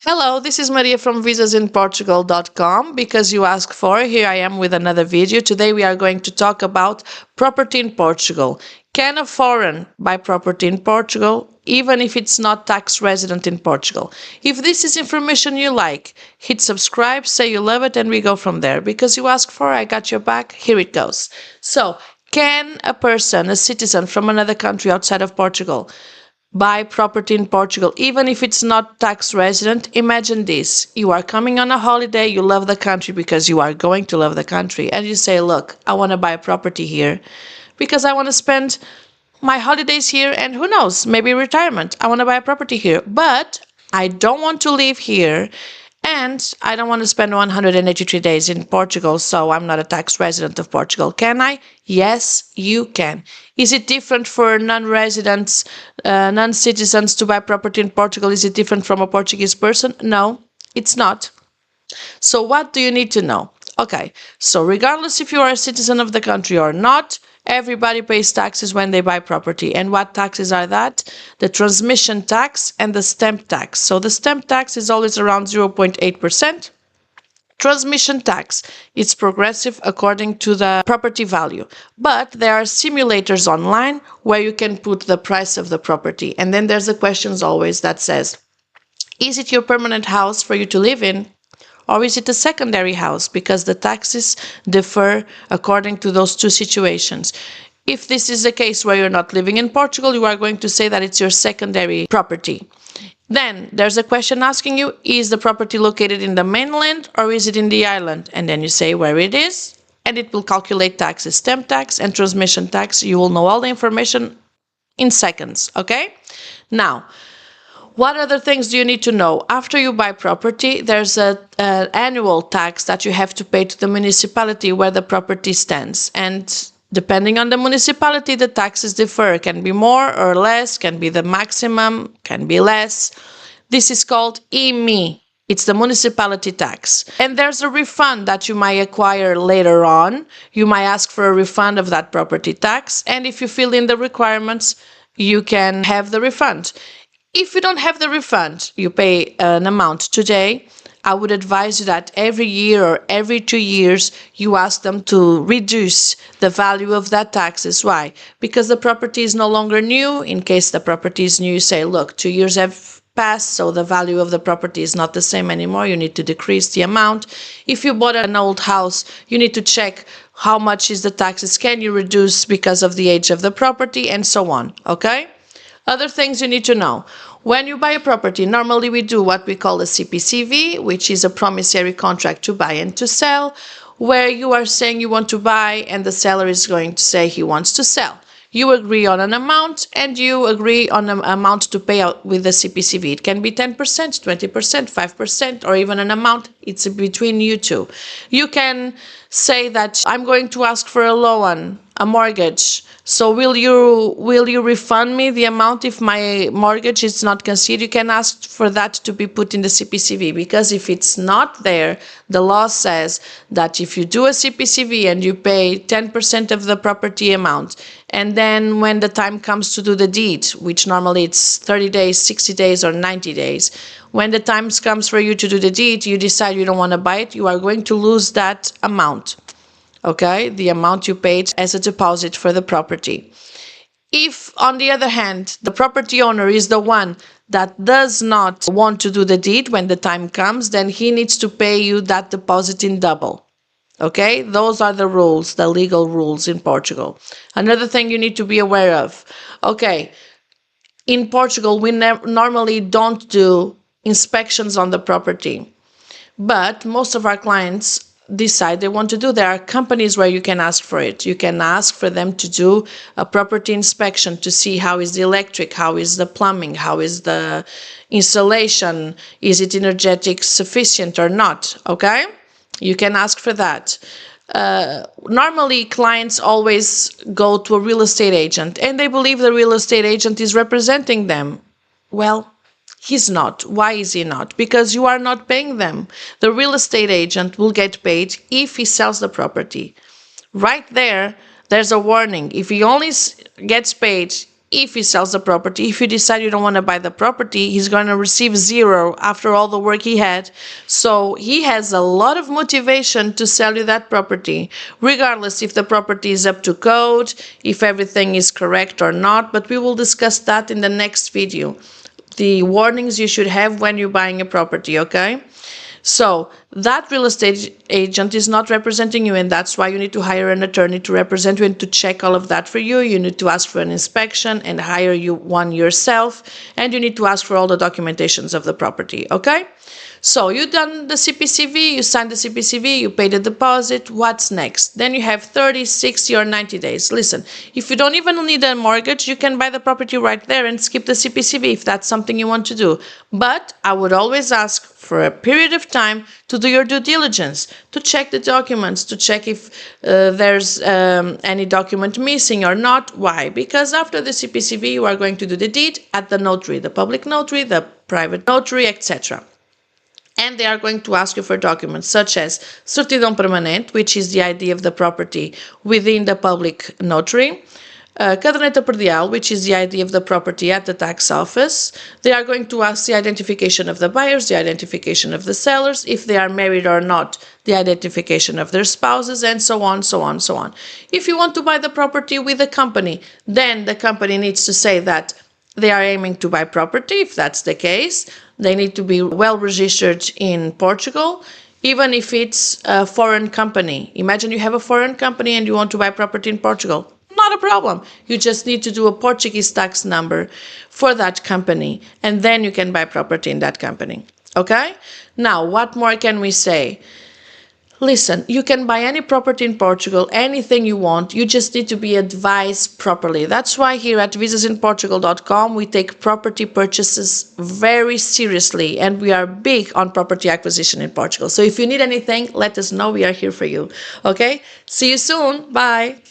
Hello, this is Maria from visasinportugal.com. Because you asked for, here I am with another video. Today we are going to talk about property in Portugal. Can a foreign buy property in Portugal, even if it's not tax resident in Portugal? If this is information you like, hit subscribe, say you love it, and we go from there. Because you asked for, I got your back. Here it goes. So, can a person, a citizen from another country outside of Portugal, buy property in Portugal, even if it's not tax resident? Imagine this. You are coming on a holiday, you love the country because you are going to love the country, and you say, look, I want to buy a property here because I want to spend my holidays here and who knows, maybe retirement. I want to buy a property here, but I don't want to live here and I don't want to spend 183 days in Portugal, so I'm not a tax resident of Portugal. Can I? Yes, you can. Is it different for non-residents, non-citizens to buy property in Portugal? Is it different from a Portuguese person? No, it's not. So what do you need to know? Okay, so regardless if you are a citizen of the country or not, everybody pays taxes when they buy property. And what taxes are that? The transmission tax and the stamp tax. So the stamp tax is always around 0.8%. Transmission tax, it's progressive according to the property value. But there are simulators online where you can put the price of the property. And then there's a question always that says, is it your permanent house for you to live in? Or is it a secondary house? Because the taxes differ according to those two situations. If this is a case where you're not living in Portugal, you are going to say that it's your secondary property. Then there's a question asking you, is the property located in the mainland or is it in the island? And then you say where it is, and it will calculate taxes, stamp tax and transmission tax. You will know all the information in seconds, okay? Now, what other things do you need to know? After you buy property, there's an annual tax that you have to pay to the municipality where the property stands. And depending on the municipality, the taxes differ. Can be more or less, can be the maximum, can be less. This is called IMI. It's the municipality tax. And there's a refund that you might acquire later on. You might ask for a refund of that property tax. And if you fill in the requirements, you can have the refund. If you don't have the refund, you pay an amount today. I would advise you that every year or every 2 years, you ask them to reduce the value of that taxes. Why? Because the property is no longer new. In case the property is new, you say, look, 2 years have passed, so the value of the property is not the same anymore. You need to decrease the amount. If you bought an old house, you need to check how much is the taxes. Can you reduce because of the age of the property and so on, okay? Other things you need to know. When you buy a property, normally we do what we call a CPCV, which is a promissory contract to buy and to sell, where you are saying you want to buy and the seller is going to say he wants to sell. You agree on an amount and you agree on an amount to pay out with the CPCV. It can be 10%, 20%, 5%, or even an amount. It's between you two. You can say that I'm going to ask for a loan, a mortgage. So will you refund me the amount if my mortgage is not considered? You can ask for that to be put in the CPCV, because if it's not there, the law says that if you do a CPCV and you pay 10% of the property amount, and then when the time comes to do the deed, which normally it's 30 days, 60 days, or 90 days, when the time comes for you to do the deed, you decide you don't want to buy it, you are going to lose that amount. Okay, the amount you paid as a deposit for the property. If, on the other hand, the property owner is the one that does not want to do the deed when the time comes, then he needs to pay you that deposit in double. Okay, those are the rules, the legal rules in Portugal. Another thing you need to be aware of. Okay, in Portugal, we normally don't do inspections on the property, but most of our clients decide they want to do. There are companies where you can ask for it. You can ask for them to do a property inspection to see how is the electric, how is the plumbing, how is the installation, is it energetic sufficient or not, okay? You can ask for that. Normally, clients always go to a real estate agent and they believe the real estate agent is representing them. Well, he's not. Why is he not? Because you are not paying them. The real estate agent will get paid if he sells the property. Right there, there's a warning. If he only gets paid if he sells the property. If you decide you don't want to buy the property, he's going to receive 0 after all the work he had. So he has a lot of motivation to sell you that property, regardless if the property is up to code, if everything is correct or not. But we will discuss that in the next video. The warnings you should have when you're buying a property, okay? So that real estate agent is not representing you, and that's why you need to hire an attorney to represent you and to check all of that for you. You need to ask for an inspection and hire one yourself, and you need to ask for all the documentations of the property, okay? So you done the CPCV, you signed the CPCV, you paid the deposit. What's next? Then you have 30, 60, or 90 days. Listen, if you don't even need a mortgage, you can buy the property right there and skip the CPCV if that's something you want to do. But I would always ask for a period of time to do your due diligence, to check the documents, to check if there's any document missing or not. Why? Because after the CPCV, you are going to do the deed at the notary, the public notary, the private notary, etc. And they are going to ask you for documents such as certidão permanente, which is the ID of the property within the public notary, caderneta predial, which is the ID of the property at the tax office. They are going to ask the identification of the buyers, the identification of the sellers, if they are married or not, the identification of their spouses, and so on, so on, so on. If you want to buy the property with a company, then the company needs to say that they are aiming to buy property. If that's the case, they need to be well registered in Portugal, even if it's a foreign company. Imagine you have a foreign company and you want to buy property in Portugal. Not a problem. You just need to do a Portuguese tax number for that company, and then you can buy property in that company. Okay? Now, what more can we say? Listen, you can buy any property in Portugal, anything you want. You just need to be advised properly. That's why here at visasinportugal.com we take property purchases very seriously, and we are big on property acquisition in Portugal. So if you need anything, let us know. We are here for you. Okay? See you soon. Bye.